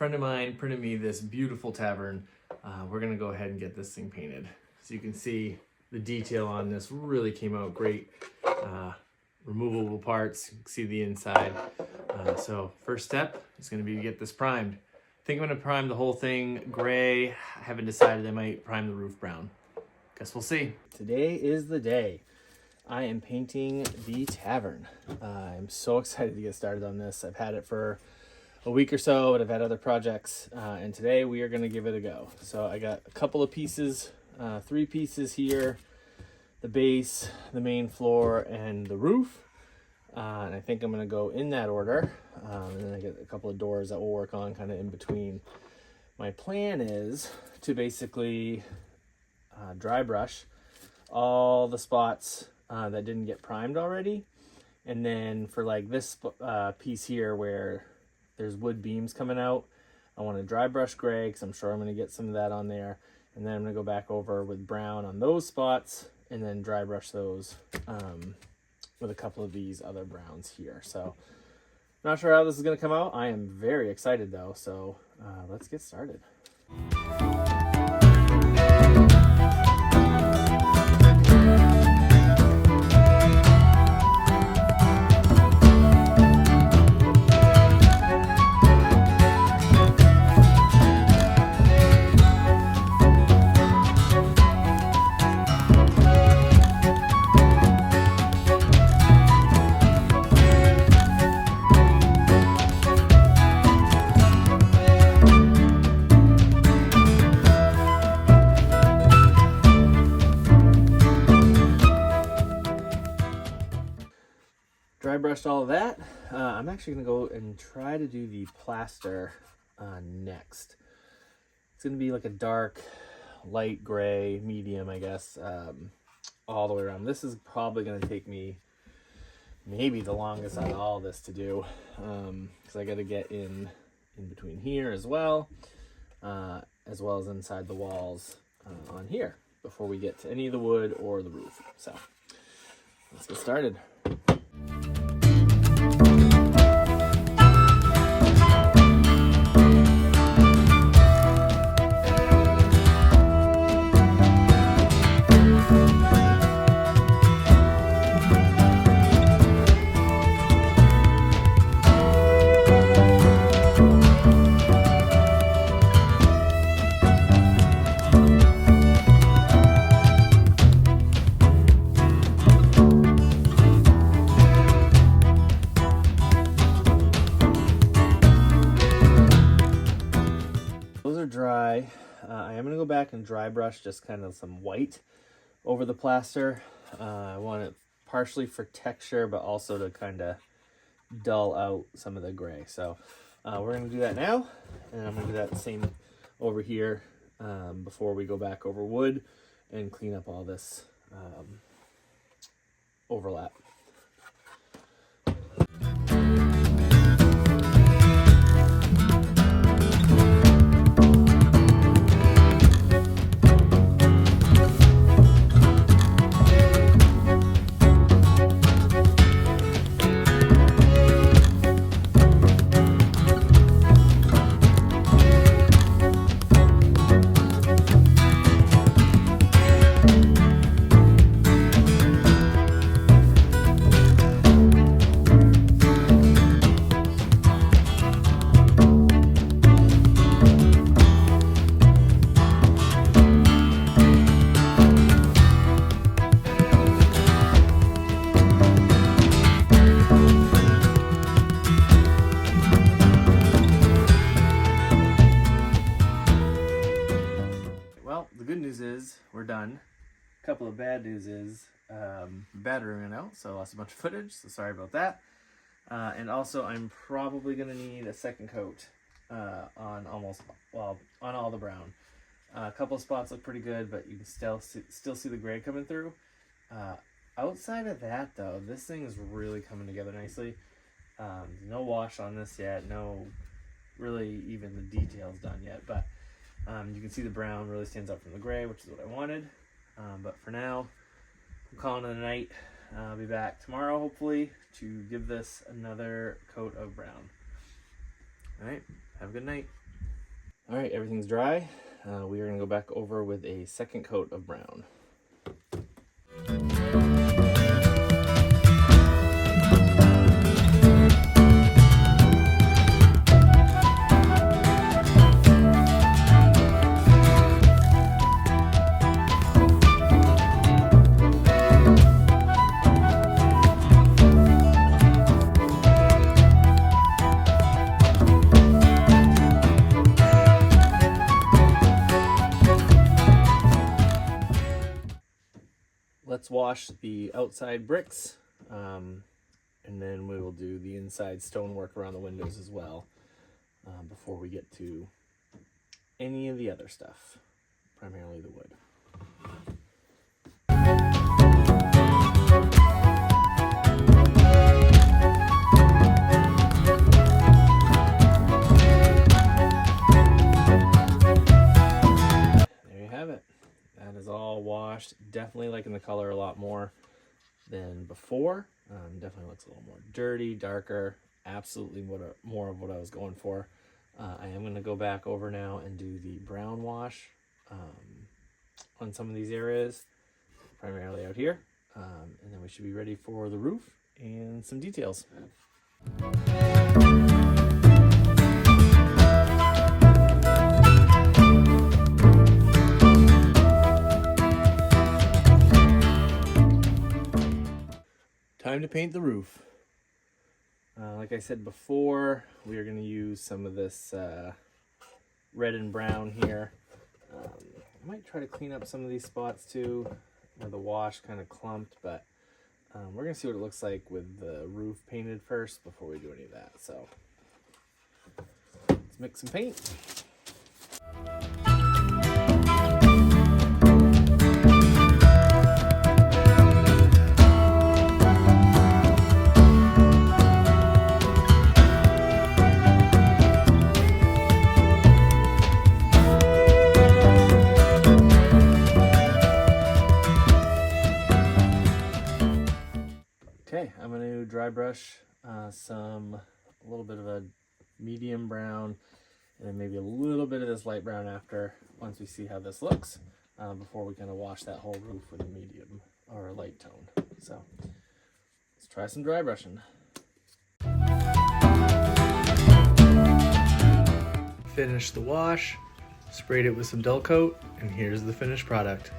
friend of mine printed me this beautiful tavern. We're gonna go ahead and get this thing painted. So you can see the detail on this really came out great. Removable parts, you can see the inside. So first step is gonna be to get this primed. I think I'm gonna prime the whole thing gray. I haven't decided, I might prime the roof brown. Guess we'll see. Today is the day. I am painting the tavern. I'm so excited to get started on this. I've had it for a week or so, but I've had other projects, and today we are gonna give it a go. So I got a couple of pieces, 3 pieces here, the base, the main floor, and the roof. And I think I'm gonna go in that order. And then I get a couple of doors that we'll work on kind of in between. My plan is to basically dry brush all the spots that didn't get primed already. And then for like this piece here where there's wood beams coming out, I want to dry brush gray because I'm sure I'm going to get some of that on there. And then I'm going to go back over with brown on those spots and then dry brush those with a couple of these other browns here. So not sure how this is going to come out. I am very excited though. So let's get started. Dry brushed all of that. I'm actually gonna go and try to do the plaster next. It's gonna be like a dark, light gray, medium, I guess, all the way around. This is probably gonna take me maybe the longest out of all this to do, because I gotta get in between here as well as inside the walls on here before we get to any of the wood or the roof. So let's get started. Dry. I am going to go back and dry brush just kind of some white over the plaster. I want it partially for texture, but also to kind of dull out some of the gray. So we're going to do that now, and I'm going to do that same over here before we go back over wood and clean up all this overlap. We're done. A couple of bad news is battery ran out, so I lost a bunch of footage, so sorry about that. And also I'm probably gonna need a second coat on all the brown. A couple of spots look pretty good, but you can still see the gray coming through. Outside of that though, this thing is really coming together nicely. No wash on this yet, no really even the details done yet, but you can see the brown really stands out from the gray, which is what I wanted. But for now, I'm calling it a night. I'll be back tomorrow, hopefully, to give this another coat of brown. All right, have a good night. All right, everything's dry. We are gonna go back over with a second coat of brown. Let's wash the outside bricks, and then we will do the inside stonework around the windows as well, before we get to any of the other stuff, primarily the wood. There you have it. That is all washed. Definitely liking the color a lot more than before. Definitely looks a little more dirty, darker. Absolutely more of what I was going for. I am going to go back over now and do the brown wash on some of these areas, primarily out here. And then we should be ready for the roof and some details. Time to paint the roof. Like I said before, we are going to use some of this red and brown here. I might try to clean up some of these spots too, where the wash kind of clumped, but we're going to see what it looks like with the roof painted first before we do any of that. So let's mix some paint. Okay, I'm going to dry brush a little bit of a medium brown and then maybe a little bit of this light brown after, once we see how this looks, before we kind of wash that whole roof with a medium or a light tone. So let's try some dry brushing. Finished the wash, sprayed it with some dull coat, and here's the finished product.